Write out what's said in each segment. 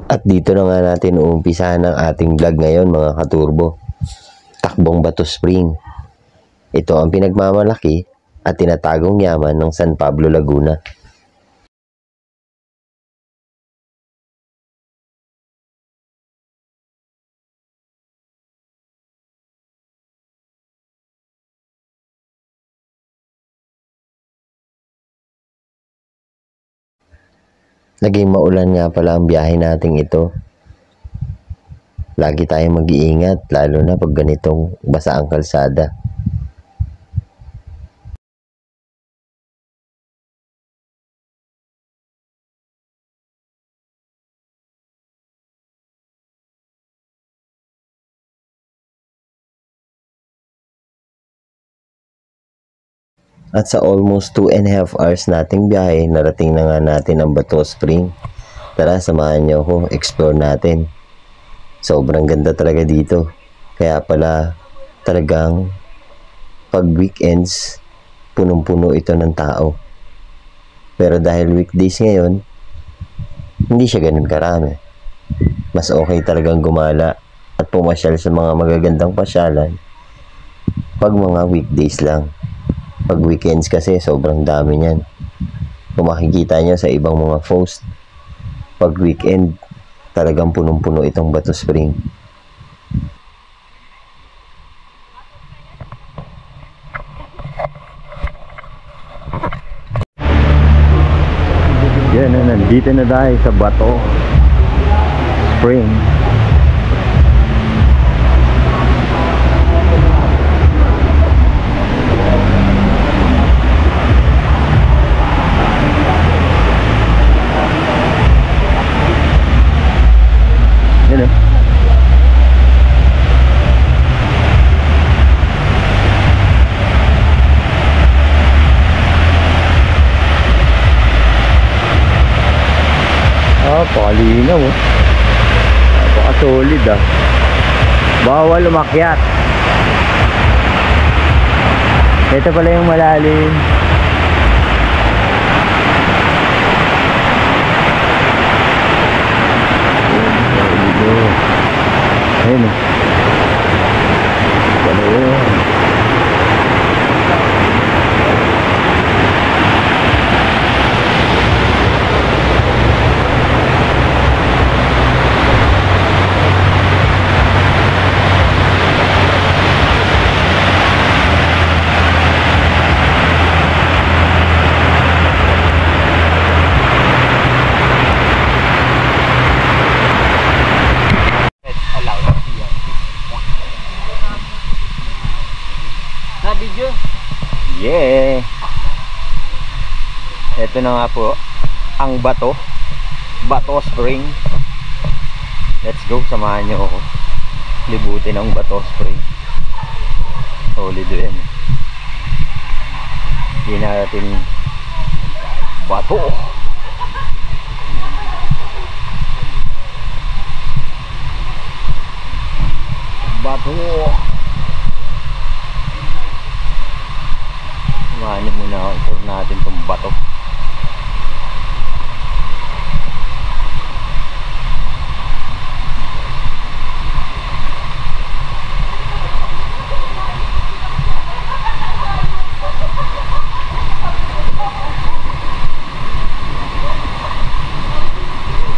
At dito na nga natin uumpisahan ang ating vlog ngayon mga katurbo. Takbong Bato Spring. Ito ang pinagmamalaki at tinatagong yaman ng San Pablo, Laguna. Naging maulan nga pala ang biyahe nating ito. Lagi tayong mag-iingat, lalo na pag ganitong basa ang kalsada. At sa almost 2.5 hours nating biyahe, narating na nga natin ang Bato Spring. Tara, samahan niyo ako, explore natin. Sobrang ganda talaga dito. Kaya pala talagang pag weekends, punong-puno ito ng tao. Pero dahil weekdays ngayon, hindi siya ganun karami. Mas okay talagang gumala at pumasyal sa mga magagandang pasyalan pag mga weekdays lang. Pag weekends kasi, sobrang dami niyan. Kung makikita nyo sa ibang mga post, pag weekend, talagang punong-puno itong Bato Spring. Yan na, nandito na tayo sa Bato Spring. Palinaw, oh. Napaka-solid, ah. Bawal umakyat. Ito pala yung malalim. Ayun, oh. Ano yun? Yeah. Ito na nga po ang Bato Spring. Let's go, samahan nyo ako libutin ang Bato Spring. Solid din. Hindi natin Bato. Samahan nyo muna ako, tour natin itong bato.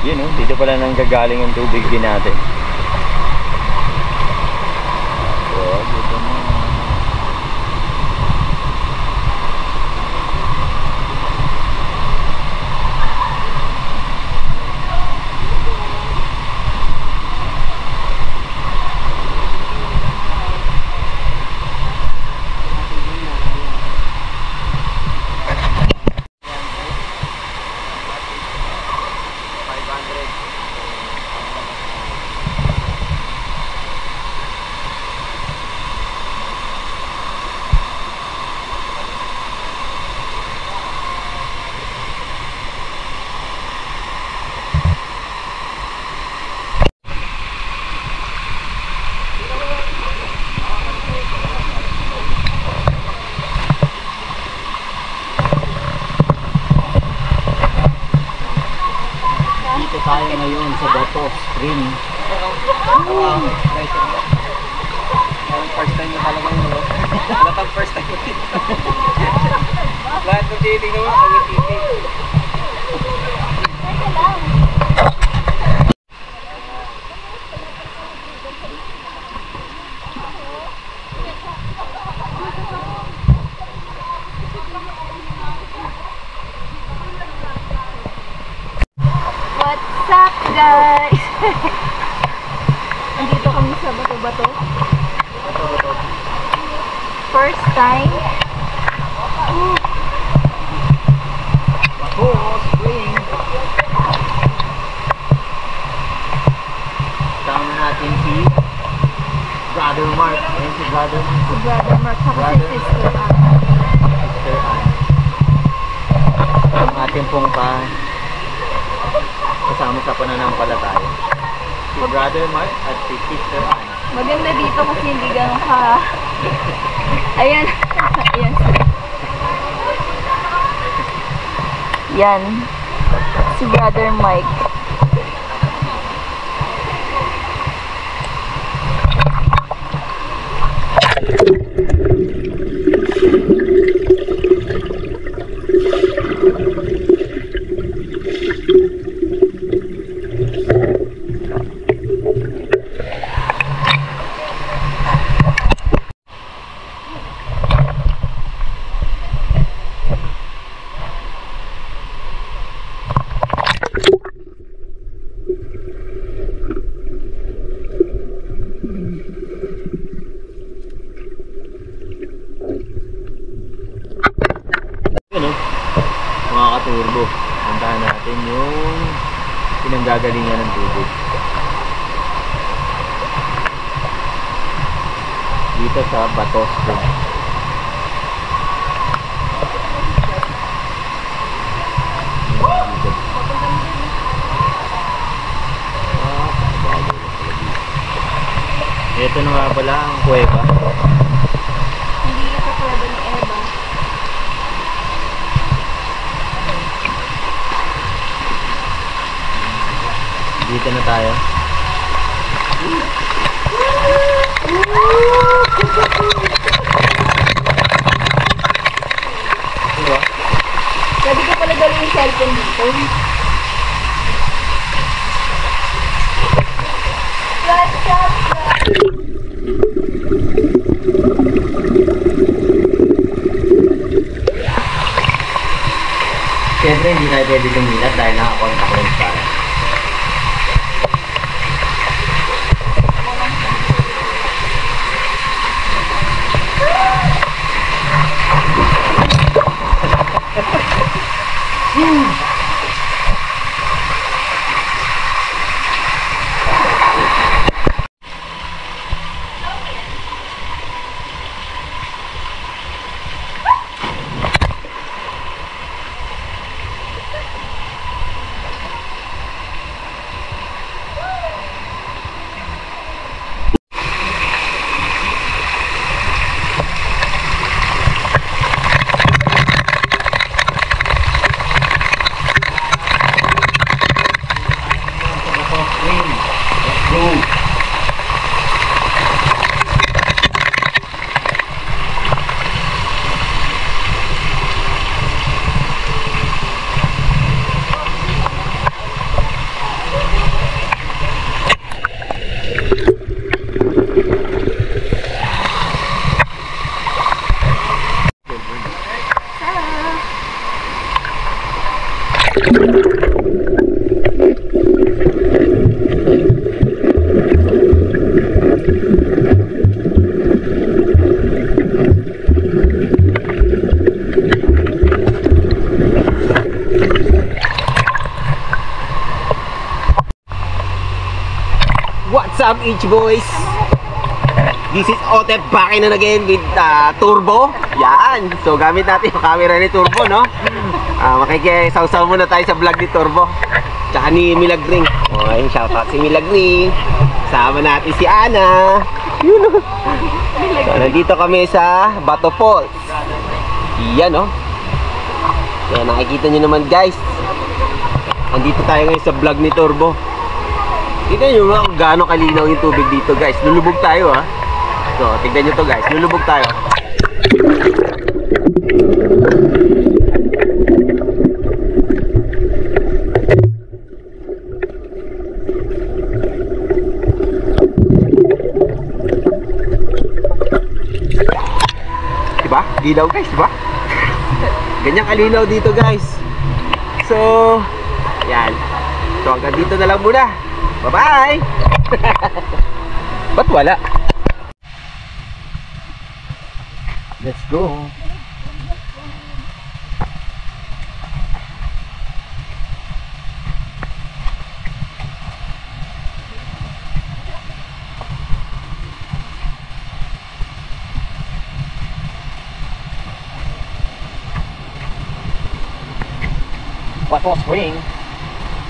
Yun, oh, dito pala nang gagaling ang tubig din natin. tayo ngayon sa Bato Spring. First time na talaga yun, no? Lahat first time mo dito. Lahat ng titing naman, pag-titing. What's up, guys? Nandito kami sa Bato-Bato. First time. Bato Spring. Kasama natin si Brother Mark. Ayan si Brother Mark. Si Brother Mark, saka si Sister Anne. Sister Anne. Ang ating pong kasama sa pananampalataya. Si Brother Mark at si Sister Anne. Maganda dito kasi hindi ganun ka. Ayan. Ayan sila. Yan. Si Brother Mike. Mga katurbo, puntahan natin yung pinanggagalingan ng tubig dito sa Bato Spring. Ito na nga pala ang kuweba. Hindi ito kuweba ni Eva. Dito na tayo. Diba? Pwede ko pala gawin yung cellphone dito. What's up, Siyempre hindi tayo pwede lumilat dahil naka-contact lens tayo. Let's go! What's up, H boys? This is Otep back in again with Turbo. Yan. So gamit natin yung camera ni Turbo, no? Makikisaw-saw muna tayo sa vlog ni Turbo. Tsaka ni Milagring. Okay, shoutout si Milagring. Kasama natin si Ana. Yun, no? So, nandito kami sa Bato Falls. Yan, no? Yan, nakikita nyo naman, guys. Andito tayo ngayon sa vlog ni Turbo. Tignan nyo mga kung gaano kalinaw yung tubig dito guys. Lulubog tayo ha. So, tignan nyo to guys. Lulubog tayo. Diba? Ginaw guys, diba? Ganyang kalinaw dito guys. So, yan. So, hanggang dito na lang muna. Bye-bye! Ba't wala? Let's go!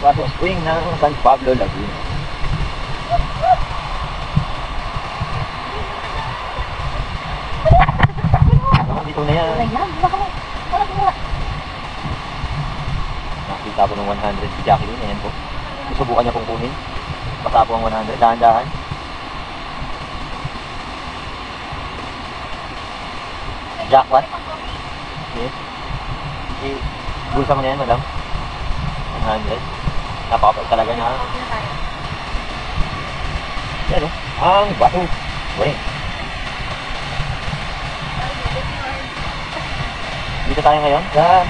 Pato Spring ng San Pablo, Laguna. Dito na yan. Nakita ko ng 100 si Jacqueline, ayan po. Susubukan niya pong kunin. Baka po ang 100, dahan-dahan. Jackpot? Yes. Bulsa mo na yan, madam. 100. Napakapal talaga na. Yan o. Ang bato. Wait. Dito tayo ngayon sa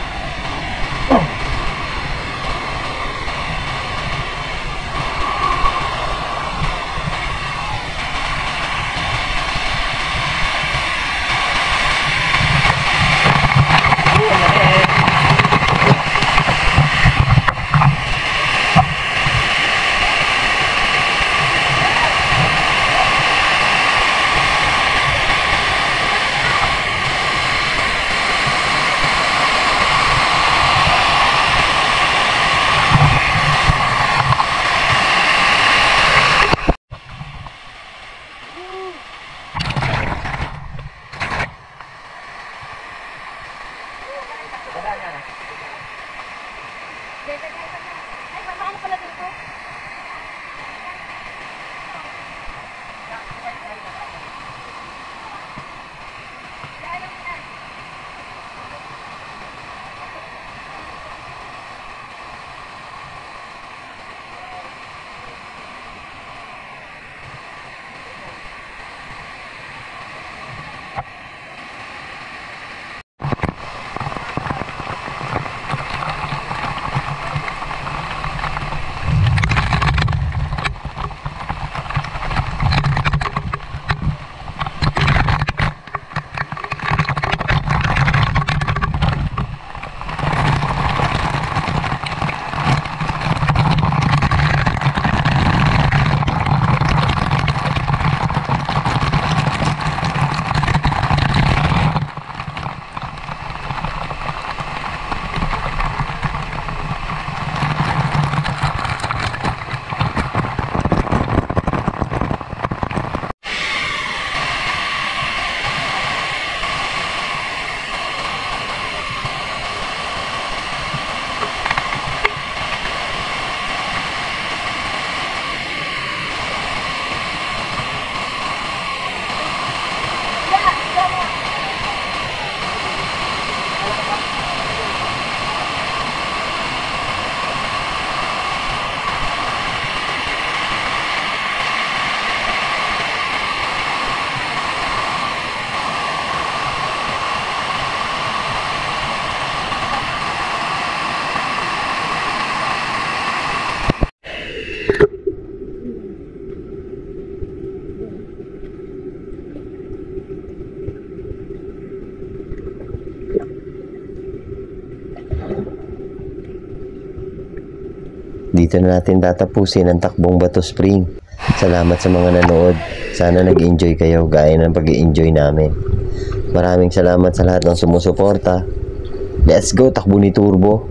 Dito na natin tatapusin ang takbong Bato Spring. Salamat sa mga nanood. Sana nag-enjoy kayo gaya ng pag-enjoy namin. Maraming salamat sa lahat ng sumusuporta. Let's go, takbo ni Turbo!